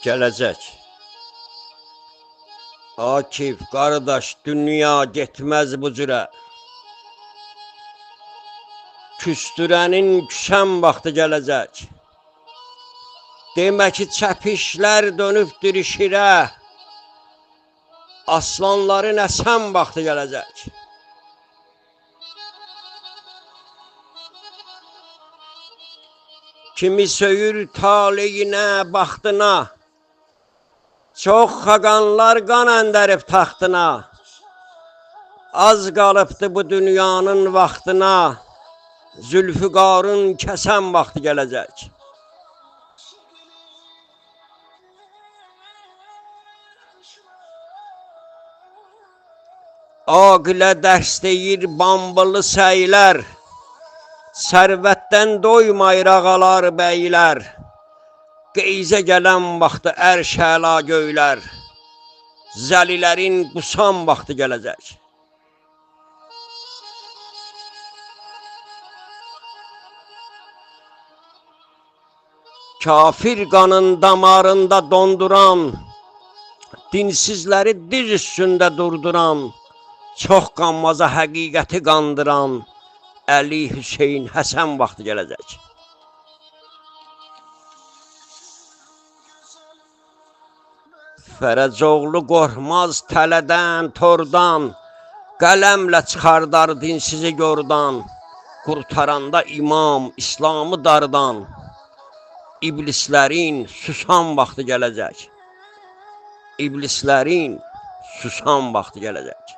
Gələcək. Akif, qardaş, dünya getməz bu cürə. Küstürənin küsən vaxtı gələcək. Demək ki, çəpişlər dönübdür işirə. Aslanların əsən vaxtı gələcək. Kimi söyür taleyinə, baxtına. Çox xaqanlar qan əndərib taxtına. Az qalıbdı bu dünyanın vaxtına. Zülfüqarın kəsən vaxtı gələcək. Aqilə dərs deyir bambalı səylər. Sərvətdən doymayır ağalar, bəylər. Qeyzə gələn vaxtı ərş-əla göylər. Zəlilərin qusan vaxtı gələcək. Kafir qanın damarında donduran, dinsizləri diz üstündə durduran, çox qanmaza həqiqəti qandıran, Əli, Hüseyin, Həsən vaxtı gələcək. Fərəcoğlu qorxmaz tələdən, tordan, qələmlə çıxardar dinsizi yordan, qurtaranda imam İslamı dardan, İblislərin susan vaxtı gələcək. İblislərin susan vaxtı gələcək.